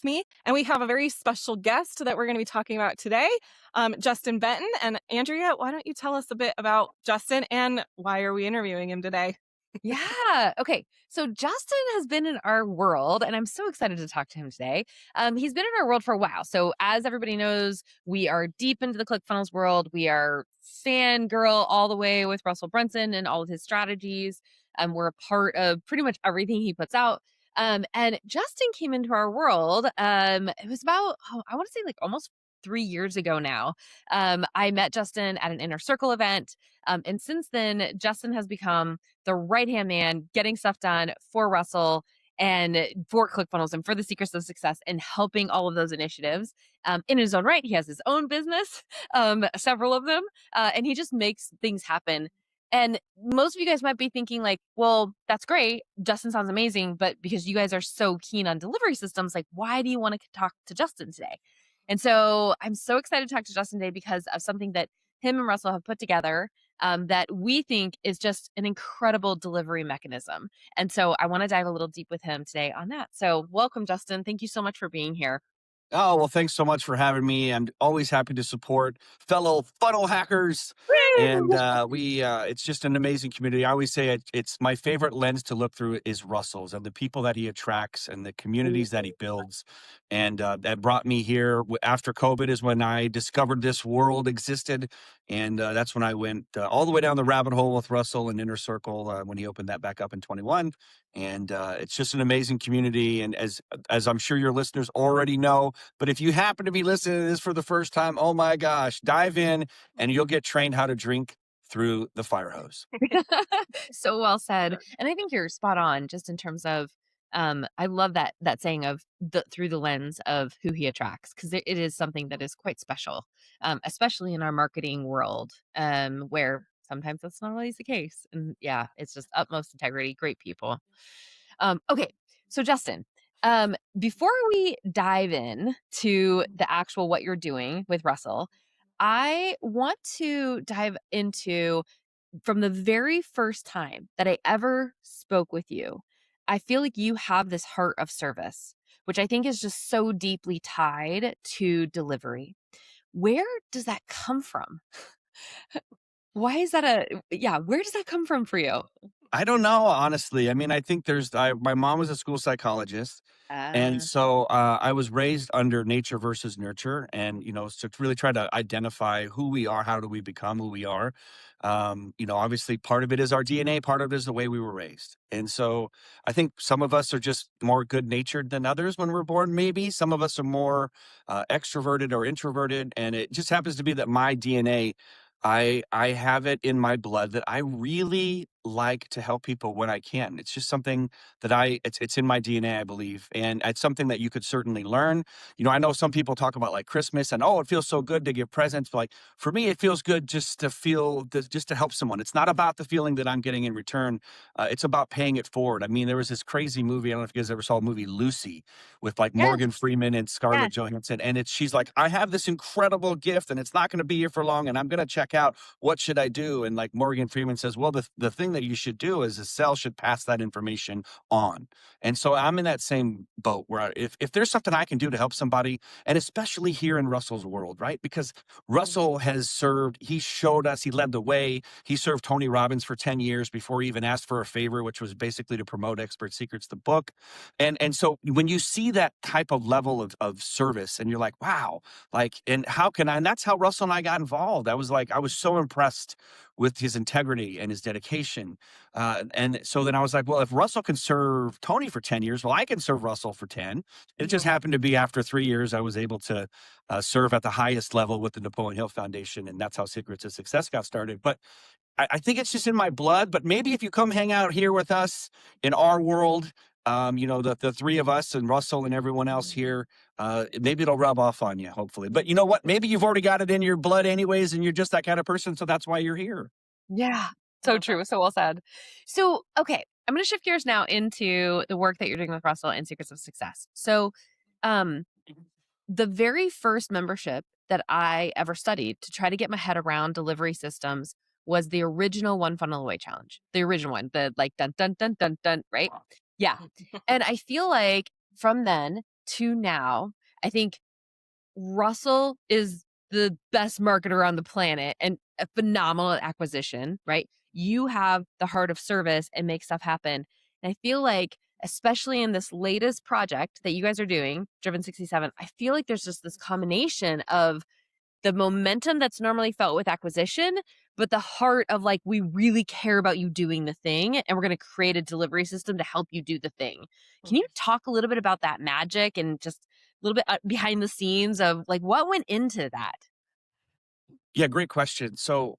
me. And we have a very special guest that we're going to be talking about today, Justin Benton. And Andrea, why don't you tell us a bit about Justin and why are we interviewing him today? Yeah. Okay. So Justin has been in our world, and I'm so excited to talk to him today. He's been in our world for a while. So, as everybody knows, we are deep into the ClickFunnels world. We are fangirl all the way with Russell Brunson and all of his strategies. We're a part of pretty much everything he puts out. And Justin came into our world. It was about, I want to say like almost 3 years ago now. I met Justin at an inner circle event. And since then, Justin has become the right hand man, getting stuff done for Russell and for ClickFunnels and for the Secrets of Success and helping all of those initiatives. In his own right, he has his own business, several of them, and he just makes things happen. And most of you guys might be thinking, like, well, that's great. Justin sounds amazing. But because you guys are so keen on delivery systems, like, why do you want to talk to Justin today? And so I'm so excited to talk to Justin today because of something that him and Russell have put together that we think is just an incredible delivery mechanism. And so I want to dive a little deep with him today on that. So welcome, Justin. Thank you so much for being here. Oh, well, thanks so much for having me. I'm always happy to support fellow funnel hackers. And it's just an amazing community. I always say it's my favorite lens to look through is Russell's and the people that he attracts and the communities that he builds. And that brought me here after COVID is when I discovered this world existed. And that's when I went all the way down the rabbit hole with Russell and Inner Circle when he opened that back up in 21. And it's just an amazing community. And as I'm sure your listeners already know, but if you happen to be listening to this for the first time, oh my gosh, dive in and you'll get trained how to drink through the fire hose. So well said. And I think you're spot on just in terms of I love that saying of the through the lens of who he attracts because it is something that is quite special, especially in our marketing world, where sometimes that's not always the case. And yeah, it's just utmost integrity, great people. Okay, so Justin, before we dive in to the actual what you're doing with Russell, I want to dive into from the very first time that I ever spoke with you. I feel like you have this heart of service, which I think is just so deeply tied to delivery. Where does that come from? Why is that where does that come from for you? I don't know, honestly. I mean, I think my mom was a school psychologist. And Uh, so I was raised under nature versus nurture. And, so to really try to identify who we are, how do we become who we are? Obviously part of it is our DNA, part of it is the way we were raised. And so I think some of us are just more good natured than others when we're born, maybe. Some of us are more extroverted or introverted. And it just happens to be that my DNA, I have it in my blood that I really like to help people when I can. It's just something that it's in my DNA, I believe. And it's something that you could certainly learn. I know some people talk about like Christmas and, oh, it feels so good to give presents. But like for me, it feels good just to help someone. It's not about the feeling that I'm getting in return. It's about paying it forward. I mean, there was this crazy movie. I don't know if you guys ever saw the movie Lucy with like yes, Morgan Freeman and yes. Scarlett Johansson. And she's like, I have this incredible gift and it's not going to be here for long. And I'm going to check out, what should I do? And like Morgan Freeman says, well, the thing that you should do is a cell should pass that information on. And so I'm in that same boat where if there's something I can do to help somebody, and especially here in Russell's world, right? Because Russell he showed us, he led the way. He served Tony Robbins for 10 years before he even asked for a favor, which was basically to promote Expert Secrets, the book. And so when you see that type of level of service and you're like, wow, like, and that's how Russell and I got involved. I was so impressed with his integrity and his dedication. And so then I was like, well, if Russell can serve Tony for 10 years, well, I can serve Russell for 10. It just happened to be after 3 years, I was able to serve at the highest level with the Napoleon Hill Foundation. And that's how Secrets of Success got started. But I think it's just in my blood. But maybe if you come hang out here with us in our world, the three of us and Russell and everyone else here, maybe it'll rub off on you, hopefully. But you know what? Maybe you've already got it in your blood anyways, and you're just that kind of person. So that's why you're here. Yeah. So true. So well said. So, okay, I'm going to shift gears now into the work that you're doing with Russell and Secrets of Success. So, um, the very first membership that I ever studied to try to get my head around delivery systems was the original One Funnel Away challenge. The original one, the like dun dun dun dun dun, right? Yeah. And I feel like from then to now, I think Russell is the best marketer on the planet and a phenomenal at acquisition, right? You have the heart of service and make stuff happen. And I feel like, especially in this latest project that you guys are doing, Driven 67, I feel like there's just this combination of the momentum that's normally felt with acquisition, but the heart of like, we really care about you doing the thing and we're going to create a delivery system to help you do the thing. Can you talk a little bit about that magic and just a little bit behind the scenes of like what went into that? Yeah, great question. So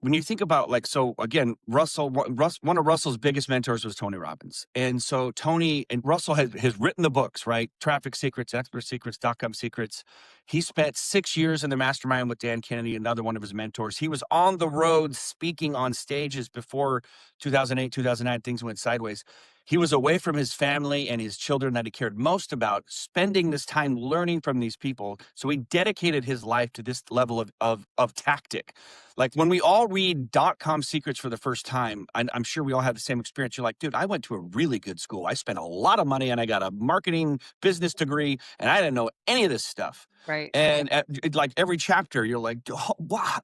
when you think about like, so again, one of Russell's biggest mentors was Tony Robbins. And so Tony and Russell has written the books, right? Traffic Secrets, Expert Secrets, .com Secrets. He spent 6 years in the mastermind with Dan Kennedy, another one of his mentors. He was on the road speaking on stages before 2008, 2009, things went sideways. He was away from his family and his children that he cared most about, spending this time learning from these people. So he dedicated his life to this level of tactic. Like when we all read .com Secrets for the first time, I'm sure we all have the same experience. You're like, dude, I went to a really good school. I spent a lot of money and I got a marketing business degree and I didn't know any of this stuff. Right. And like every chapter, you're like, oh, wow.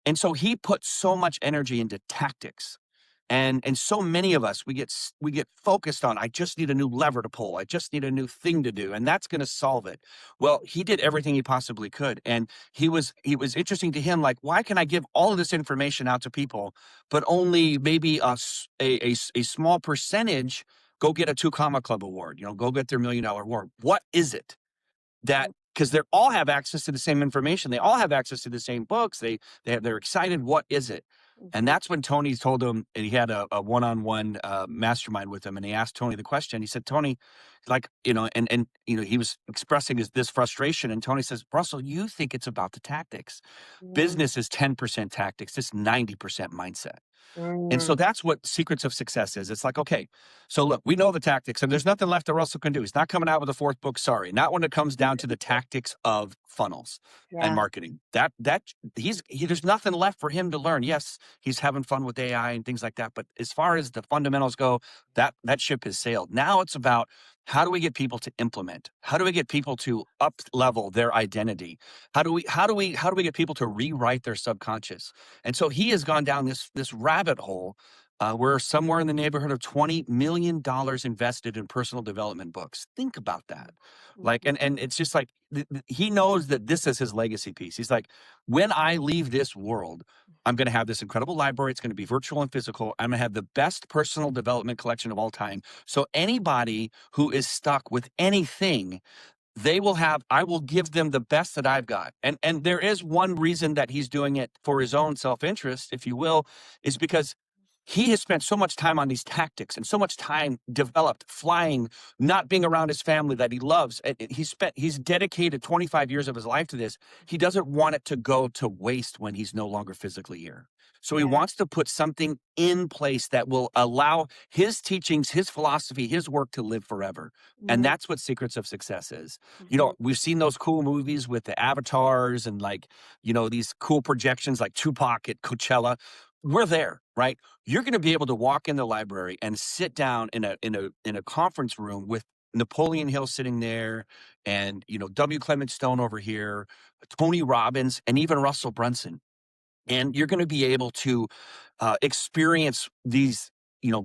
And so he put so much energy into tactics. And so many of us, we get focused on, I just need a new lever to pull. I just need a new thing to do, and that's going to solve it. Well, he did everything he possibly could. And he was interesting to him, like, why can I give all of this information out to people, but only maybe a small percentage go get a 2 Comma Club award, go get their $1 million award? What is it? That because they all have access to the same information, they all have access to the same books, they're excited. What is it? And that's when Tony told him, and he had a one-on-one mastermind with him, and he asked Tony the question. He said, Tony, like, and he was expressing this frustration, and Tony says, Russell, you think it's about the tactics. Business is 10% tactics, it's 90% mindset. And so that's what Secrets of Success is. It's like, okay, so look, we know the tactics, and there's nothing left that Russell can do. He's not coming out with a 4th book. Sorry, not when it comes down to the tactics of funnels and marketing. There's nothing left for him to learn. Yes, he's having fun with AI and things like that, but as far as the fundamentals go, that ship has sailed. Now it's about, how do we get people to implement? How do we get people to up level their identity? How do we get people to rewrite their subconscious? And so he has gone down this rabbit hole where somewhere in the neighborhood of $20 million invested in personal development books. Think about that. Like, and it's just like, he knows that this is his legacy piece. He's like, when I leave this world, I'm going to have this incredible library. It's going to be virtual and physical. I'm going to have the best personal development collection of all time. So anybody who is stuck with anything, I will give them the best that I've got. And there is one reason that he's doing it for his own self-interest, if you will, is because he has spent so much time on these tactics and so much time developed flying, not being around his family that he loves. He's dedicated 25 years of his life to this. He doesn't want it to go to waste when he's no longer physically here. So he wants to put something in place that will allow his teachings, his philosophy, his work to live forever. And that's what Secrets of Success is. We've seen those cool movies with the avatars and these cool projections like Tupac at Coachella. We're there, right? You're going to be able to walk in the library and sit down in a conference room with Napoleon Hill sitting there, and W. Clement Stone over here, Tony Robbins, and even Russell Brunson. And you're going to be able to experience these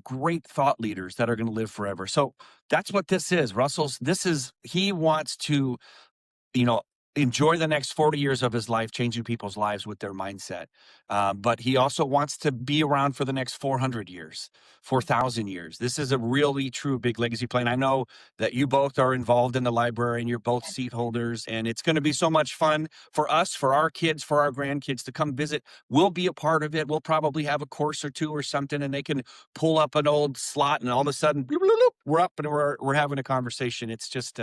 great thought leaders that are going to live forever. So that's what this is. He wants to enjoy the next 40 years of his life, changing people's lives with their mindset. But he also wants to be around for the next 400 years, 4,000 years. This is a really true big legacy play. And I know that you both are involved in the library and you're both seat holders. And it's going to be so much fun for us, for our kids, for our grandkids to come visit. We'll be a part of it. We'll probably have a course or two or something, and they can pull up an old slot and all of a sudden, bloop, bloop, bloop, we're up and we're having a conversation. It's just,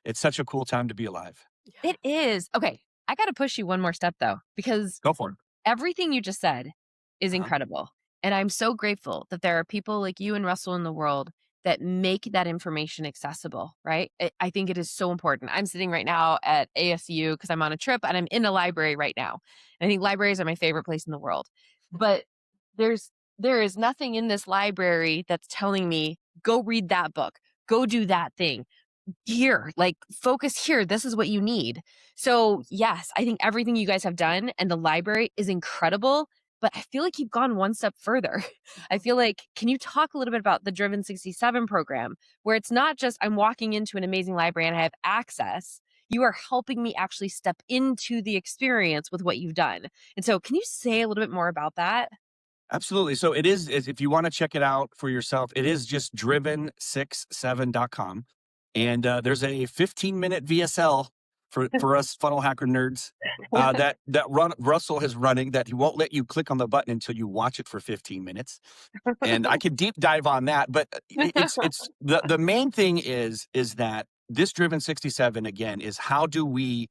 it's such a cool time to be alive. It is. Okay. I got to push you one more step though, because Go for it. everything you just said is incredible. And I'm so grateful that there are people like you and Russell in the world that make that information accessible, right? I think it is so important. I'm sitting right now at ASU because I'm on a trip and I'm in a library right now. And I think libraries are my favorite place in the world. But there is nothing in this library that's telling me, go read that book, go do that thing, here, like focus here. This is what you need. So yes, I think everything you guys have done and the library is incredible, but I feel like you've gone one step further. I feel like, can you talk a little bit about the Driven 67 program, where it's not just I'm walking into an amazing library and I have access. You are helping me actually step into the experience with what you've done. And so can you say a little bit more about that? Absolutely. So if you want to check it out for yourself, it is just driven67.com. And there's a 15-minute VSL for us funnel hacker nerds Russell is running that he won't let you click on the button until you watch it for 15 minutes. And I could deep dive on that, but it's the main thing is that this Driven 67 again is how do we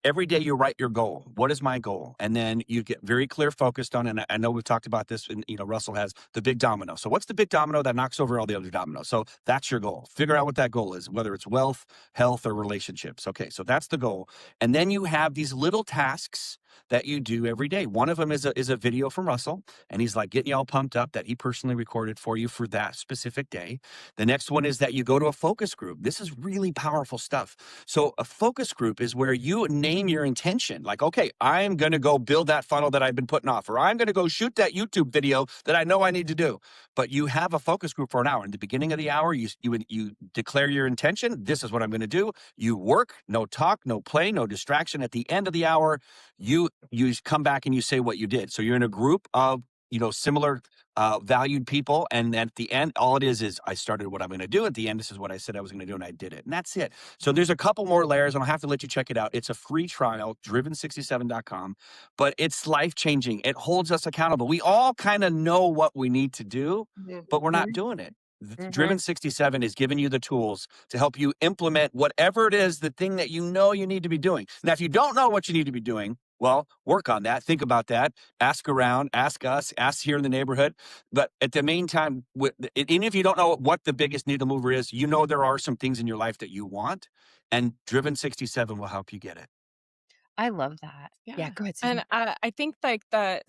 every day you write your goal. What is my goal? And then you get very clear focused on, and I know we've talked about this, and Russell has the big domino. So what's the big domino that knocks over all the other dominoes? So that's your goal. Figure out what that goal is, whether it's wealth, health, or relationships. Okay, so that's the goal. And then you have these little tasks that you do every day. One of them is a video from Russell, and he's like getting you all pumped up that he personally recorded for you for that specific day. The next one is that you go to a focus group. This is really powerful stuff. So a focus group is where you name your intention. Like, okay, I'm going to go build that funnel that I've been putting off, or I'm going to go shoot that YouTube video that I know I need to do. But you have a focus group for an hour. In the beginning of the hour, you declare your intention. This is what I'm going to do. You work, no talk, no play, no distraction. At the end of the hour, you come back and you say what you did. So you're in a group of similar valued people, and at the end, all it is I started what I'm going to do. At the end, this is what I said I was going to do, and I did it, and that's it. So there's a couple more layers, and I'll have to let you check it out. It's a free trial, driven67.com, but it's life-changing. It holds us accountable. We all kind of know what we need to do, but we're not doing it. Driven 67 is giving you the tools to help you implement whatever it is, the thing that you know you need to be doing. Now, if you don't know what you need to be doing, well, work on that. Think about that. Ask around, ask us, ask here in the neighborhood. But at the meantime, even if you don't know what the biggest needle mover is, there are some things in your life that you want, and Driven 67 will help you get it. I love that. Yeah, go ahead, Susan. And I think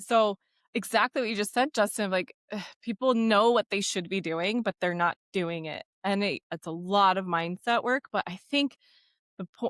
so exactly what you just said, Justin, like people know what they should be doing, but they're not doing it. And it's a lot of mindset work, but I think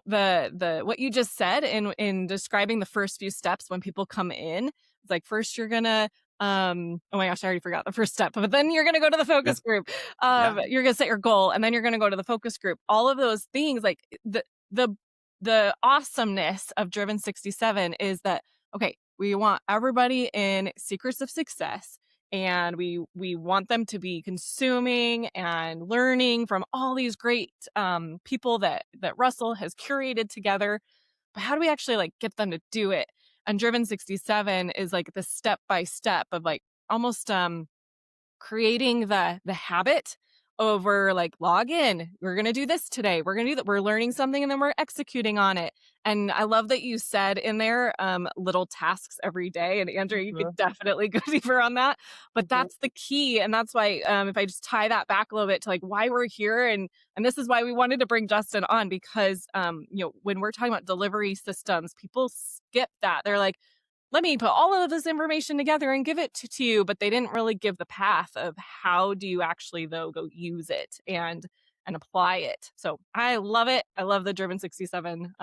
the what you just said in describing the first few steps when people come in, it's like first you're gonna oh my gosh, I already forgot the first step, but then you're gonna go to the focus group. You're gonna set your goal, and then you're gonna go to the focus group. All of those things, like the awesomeness of Driven 67 is that, okay, we want everybody in Secrets of Success, and we want them to be consuming and learning from all these great people that Russell has curated together. But how do we actually like get them to do it? And Driven 67 is like the step by step of like almost creating the habit over like log in. We're going to do this today. We're going to do that. We're learning something and then we're executing on it. And I love that you said in there little tasks every day. And Andrea, you could definitely go deeper on that. But that's the key. And that's why if I just tie that back a little bit to like why we're here, and this is why we wanted to bring Justin on, because when we're talking about delivery systems, people skip that. They're like, let me put all of this information together and give it to you. But they didn't really give the path of how do you actually, though, go use it and apply it. So I love it. I love the Driven 67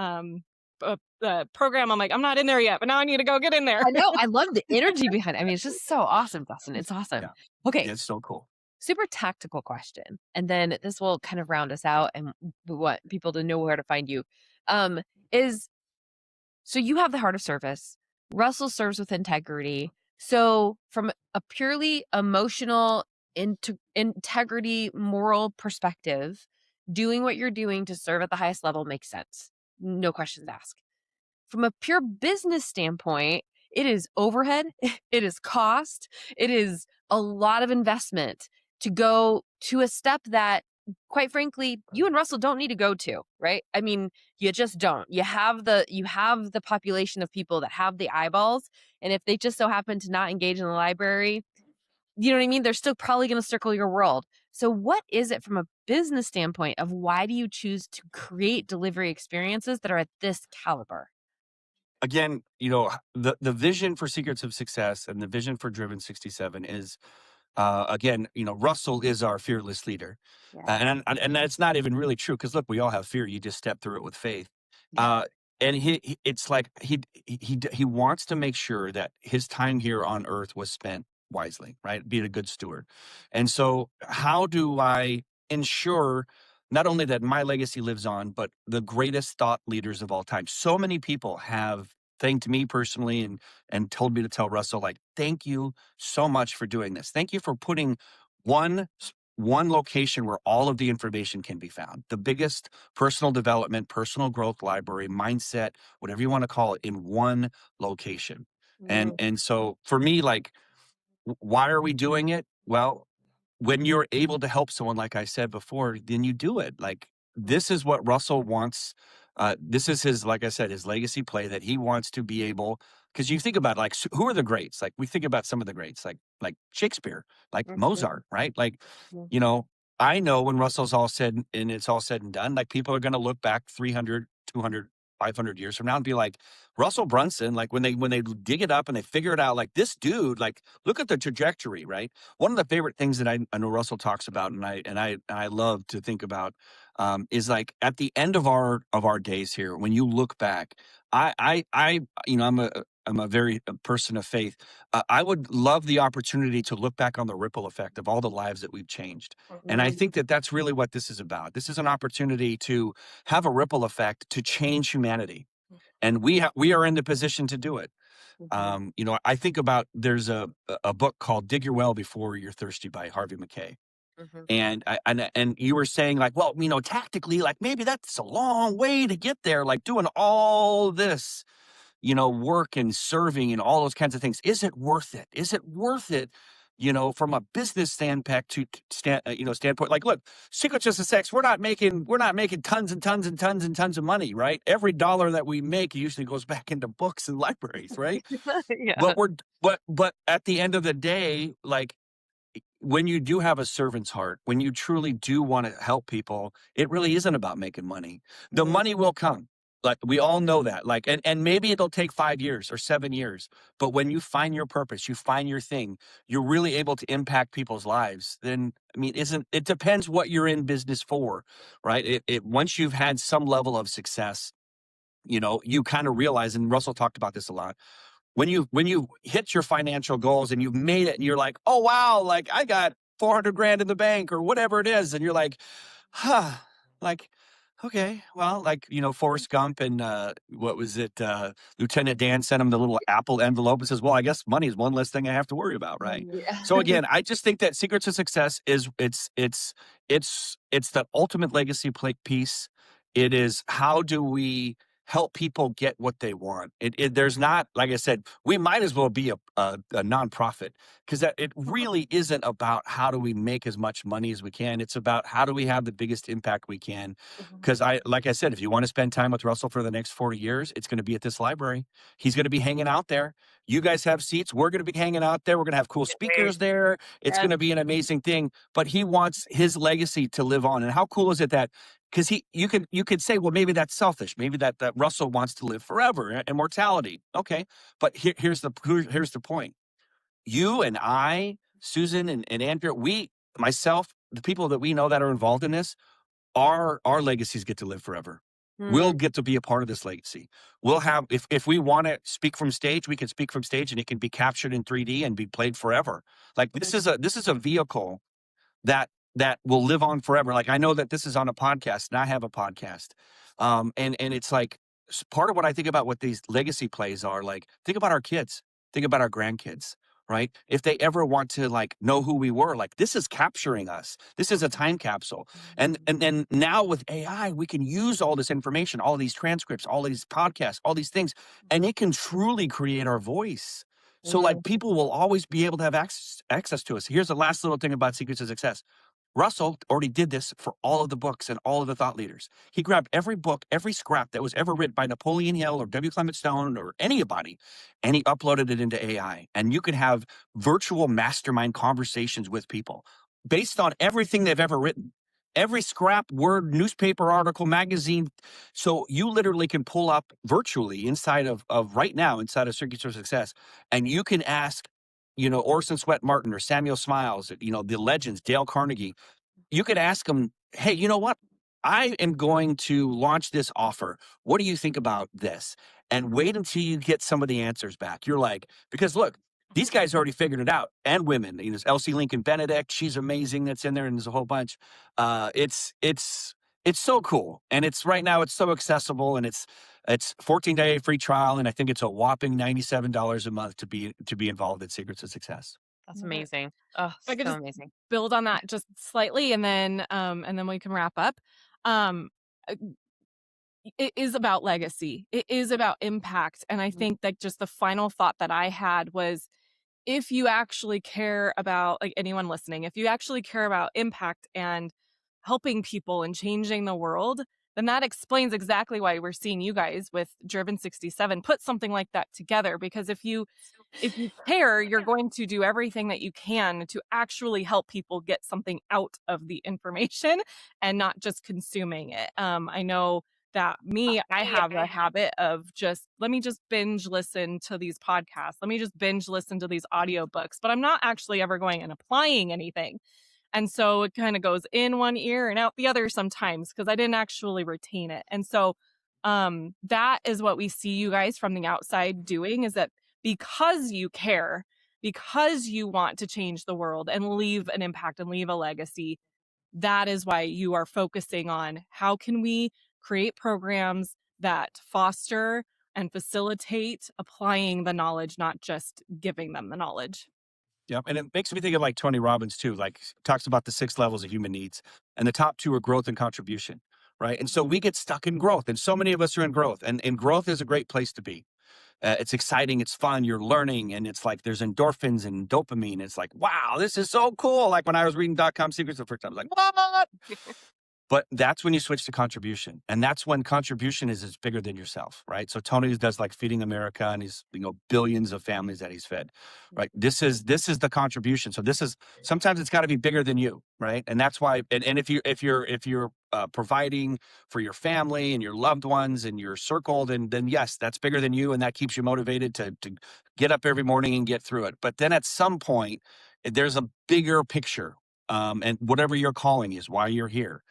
program. I'm like, I'm not in there yet, but now I need to go get in there. I know. I love the energy behind it. I mean, it's just so awesome, Dustin. It's awesome. Yeah. Okay. Yeah, it's so cool. Super tactical question. And then this will kind of round us out, and we want people to know where to find you. So you have the heart of service. Russell serves with integrity. So from a purely emotional integrity, moral perspective, doing what you're doing to serve at the highest level makes sense. No questions asked. From a pure business standpoint, it is overhead, it is cost, it is a lot of investment to go to a step that, quite frankly, you and Russell don't need to go to, right? I mean, you just don't. You have the population of people that have the eyeballs, and if they just so happen to not engage in the library, you know what I mean? They're still probably going to circle your world. So what is it from a business standpoint of why do you choose to create delivery experiences that are at this caliber? Again, the vision for Secrets of Success and the vision for Driven 67 is Again, Russell is our fearless leader. Yeah. And that's not even really true because look, we all have fear. You just step through it with faith. Yeah. Uh, and it's like he wants to make sure that his time here on earth was spent wisely, right? Be a good steward. And so, how do I ensure not only that my legacy lives on, but the greatest thought leaders of all time? So many people have thanked me personally and told me to tell Russell, like, thank you so much for doing this. Thank you for putting one location where all of the information can be found. The biggest personal development, personal growth library, mindset, whatever you want to call it, in one location. Mm, And so for me, like, why are we doing it? Well, when you're able to help someone, like I said before, then you do it. Like, this is what Russell wants. This is his, like I said, his legacy play that he wants to be able. Because you think about, like, who are the greats? Like, we think about some of the greats, like Shakespeare, like mhm, Mozart, right? Like, mhm, you know, I know when Russell's all said and it's all said and done, like, people are going to look back 300, 200, 500 years from now and be like, Russell Brunson, like, when they dig it up and they figure it out, like, this dude, like, look at the trajectory, right? One of the favorite things that I know Russell talks about, and I love to think about, is like at the end of our days here, when you look back, I I'm a very a person of faith. I would love the opportunity to look back on the ripple effect of all the lives that we've changed, and I mhm, think that that's really what this is about. This is an opportunity to have a ripple effect to change humanity, and we are in the position to do it. mhm, I think about there's a book called "Dig Your Well Before You're Thirsty" by Harvey McKay, mhm. and you were saying like, well, tactically, like maybe that's a long way to get there, like doing all this, work and serving and all those kinds of things. Is it worth it? Is it worth it? From a business standpoint standpoint, like, look, Secrets of Success, we're not making tons and tons and tons and tons of money, right? Every dollar that we make usually goes back into books and libraries, right? Yeah. But but at the end of the day, like, when you do have a servant's heart, when you truly do want to help people, it really isn't about making money. The Mm, money will come. Like, we all know that. Like, and maybe it'll take 5 years or 7 years. But when you find your purpose, you find your thing, you're really able to impact people's lives. Then, I mean, isn't it depends what you're in business for, right? It once you've had some level of success, you kind of realize, and Russell talked about this a lot, when you hit your financial goals and you've made it and you're like, oh wow, like I got 400 grand in the bank or whatever it is, and you're like, huh, like, okay, well, like, Forrest Gump and what was it, Lieutenant Dan sent him the little Apple envelope and says, well, I guess money is one less thing I have to worry about, right? So yeah. again, I just think that Secrets of Success is it's the ultimate legacy piece. It is, how do we help people get what they want? There's not, like I said, we might as well be a nonprofit, because it really isn't about how do we make as much money as we can. It's about how do we have the biggest impact we can. Mhm. Because like I said, if you want to spend time with Russell for the next 40 years, it's going to be at this library. He's going to be hanging out there. You guys have seats. We're going to be hanging out there. We're going to have cool Can't wait. speakers there. It's Yes. going to be an amazing thing. But he wants his legacy to live on. And how cool is it that, because you could say, well, maybe that's selfish. Maybe that Russell wants to live forever, immortality. Okay, but here's the point. You and I, Susan and Andrea, myself, the people that we know that are involved in this, our legacies get to live forever. We'll Mm, get to be a part of this legacy. We'll have, if we want to speak from stage, we can speak from stage, and it can be captured in 3D and be played forever. Like, this is a vehicle that will live on forever. Like, I know that this is on a podcast, and I have a podcast, and it's like, part of what I think about what these legacy plays are. Like, think about our kids, think about our grandkids, right? If they ever want to, like, know who we were, like, this is capturing us. This is a time capsule, and then now with AI, we can use all this information, all these transcripts, all these podcasts, all these things, and it can truly create our voice. So, like, mm, people will always be able to have access to us. Here's the last little thing about Secrets of Success. Russell already did this for all of the books and all of the thought leaders. He grabbed every book, every scrap that was ever written by Napoleon Hill or W. Clement Stone or anybody, and he uploaded it into AI. And you can have virtual mastermind conversations with people based on everything they've ever written. Every scrap, word, newspaper article, magazine. So you literally can pull up virtually inside of right now, inside of Circuits of Success, and you can ask Orson Swett Martin or Samuel Smiles, the legends, Dale Carnegie. You could ask them, hey, you know what? I am going to launch this offer. What do you think about this? And wait until you get some of the answers back. You're like, because look, these guys already figured it out, and women. There's Elsie Lincoln Benedict. She's amazing. That's in there, and there's a whole bunch. It's so cool, and it's right now it's so accessible, and it's 14-day free trial, and I think it's a whopping $97 a month to be involved in Secrets of Success. That's Love it. amazing. Oh, If I could so just amazing. build on that just slightly and then we can wrap up. Um, uh, it is about legacy. It is about impact. And I think that just the final thought that I had was if you actually care about, like, anyone listening, if you actually care about impact and helping people and changing the world, then that explains exactly why we're seeing you guys with Driven 67 put something like that together. Because if you care, you're going to do everything that you can to actually help people get something out of the information and not just consuming it. I know that I have a habit of just, let me just binge listen to these podcasts. Let me just binge listen to these audiobooks, but I'm not actually ever going and applying anything. And so it kind of goes in one ear and out the other sometimes because I didn't actually retain it. And so that is what we see you guys from the outside doing, is that because you care, because you want to change the world and leave an impact and leave a legacy, that is why you are focusing on how can we create programs that foster and facilitate applying the knowledge, not just giving them the knowledge. Yep, and it makes me think of like Tony Robbins too. Like talks about the 6 levels of human needs, and the top two are growth and contribution, right? And so we get stuck in growth, and so many of us are in growth, and growth is a great place to be. It's exciting, it's fun, you're learning, and it's like there's endorphins and dopamine. It's like, wow, this is so cool. Like when I was reading .com Secrets the first time, I was like, what? But that's when you switch to contribution. And that's when contribution is bigger than yourself, right? So Tony does like Feeding America, and he's, billions of families that he's fed, right? This is the contribution. So this is, sometimes it's got to be bigger than you, right? And that's why, and if you're providing for your family and your loved ones and your circle, then yes, that's bigger than you. And that keeps you motivated to get up every morning and get through it. But then at some point, there's a bigger picture. And whatever your calling is, why you're here,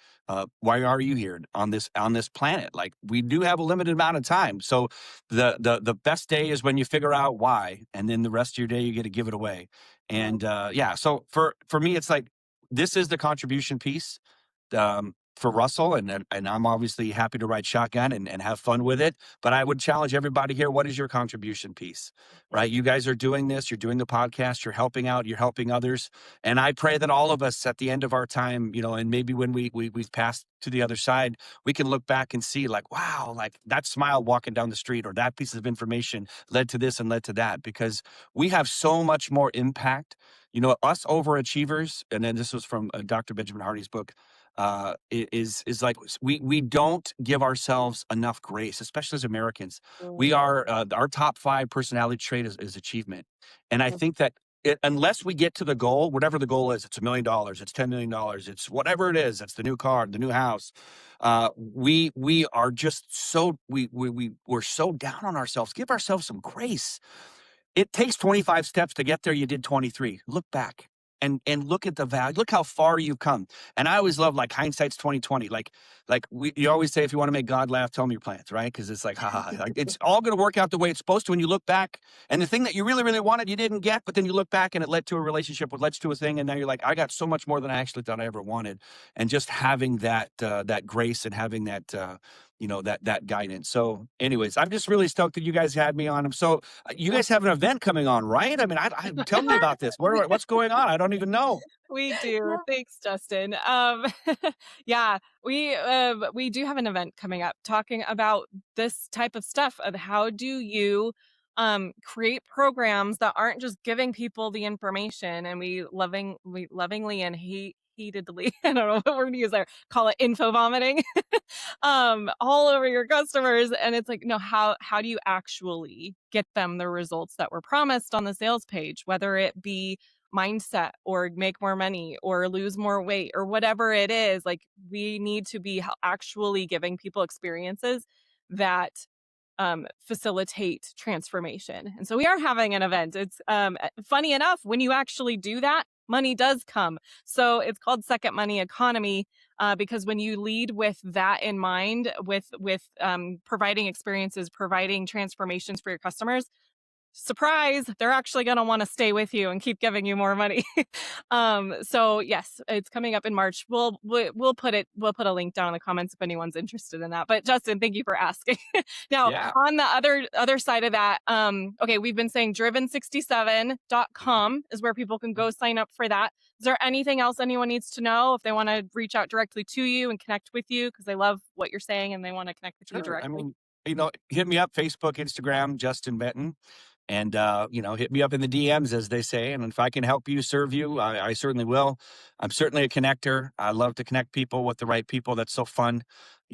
why are you here on this planet? Like we do have a limited amount of time. So the best day is when you figure out why, and then the rest of your day you get to give it away. And yeah, so for me, it's like this is the contribution piece. For Russell, and I'm obviously happy to ride shotgun and have fun with it. But I would challenge everybody here: what is your contribution piece? Right? You guys are doing this. You're doing the podcast. You're helping out. You're helping others. And I pray that all of us, at the end of our time, and maybe when we've passed to the other side, we can look back and see, like, wow, like that smile walking down the street, or that piece of information led to this and led to that, because we have so much more impact. Us overachievers, and then this was from Dr. Benjamin Hardy's book, is like we don't give ourselves enough grace, especially as Americans. We are our top 5 personality trait is achievement, and I think that unless we get to the goal, whatever the goal is, it's $1 million, it's $10 million, it's whatever it is, it's the new car, the new house. We are just so we're so down on ourselves. Give ourselves some grace. It takes 25 steps to get there. You did 23. Look back and look at the value. Look how far you've come. And I always love, like, hindsight's 2020. You always say, if you want to make God laugh, tell him your plans, right? Because it's like, ha ha, like, it's all going to work out the way it's supposed to when you look back. And the thing that you really, really wanted, you didn't get, but then you look back and it led to a relationship, which led to a thing, and now you're like, I got so much more than I actually thought I ever wanted. And just having that grace and having that that guidance. So, anyways, I'm just really stoked that you guys had me on. So, you guys have an event coming on, right? I mean, tell me about this. What's going on? I don't even know. We do. Thanks, Justin. Yeah, we do have an event coming up talking about this type of stuff of how do you create programs that aren't just giving people the information, and we lovingly and heatedly, I don't know what word to use there, call it info vomiting, all over your customers. And it's like, no, how do you actually get them the results that were promised on the sales page, whether it be mindset or make more money or lose more weight or whatever it is. Like, we need to be actually giving people experiences that facilitate transformation. And so we are having an event. It's funny enough, when you actually do that, money does come. So it's called Second Money Economy, because when you lead with that in mind, with providing experiences, providing transformations for your customers, surprise, they're actually going to want to stay with you and keep giving you more money. So yes, it's coming up in March. We'll put a link down in the comments if anyone's interested in that. But Justin, thank you for asking. Now, Yeah. on the other side of that, okay, we've been saying driven67.com is where people can go sign up for that. Is there anything else anyone needs to know if they want to reach out directly to you and connect with you because they love what you're saying and they want to connect with you Sure. I directly? mean, hit me up, Facebook, Instagram, Justin Benton. And, hit me up in the DMs, as they say. And if I can help you, serve you, I certainly will. I'm certainly a connector. I love to connect people with the right people. That's so fun.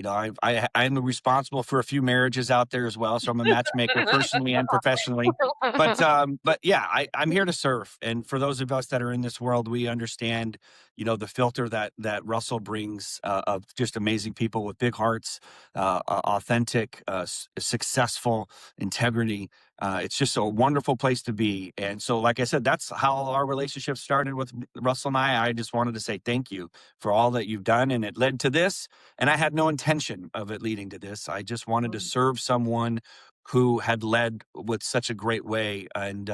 I'm responsible for a few marriages out there as well. So I'm a matchmaker personally and professionally. But yeah, I'm here to serve. And for those of us that are in this world, we understand, the filter that Russell brings of just amazing people with big hearts, authentic, successful integrity. It's just a wonderful place to be. And so, like I said, that's how our relationship started with Russell and I. I just wanted to say thank you for all that you've done. And it led to this. And I had no intention of it leading to this. I just wanted to serve someone who had led with such a great way. And,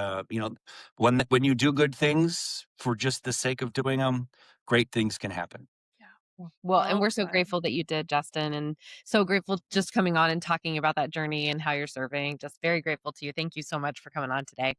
when you do good things for just the sake of doing them, great things can happen. Yeah. Well, and Well we're so said. grateful that you did, Justin, and so grateful just coming on and talking about that journey and how you're serving. Just very grateful to you. Thank you so much for coming on today.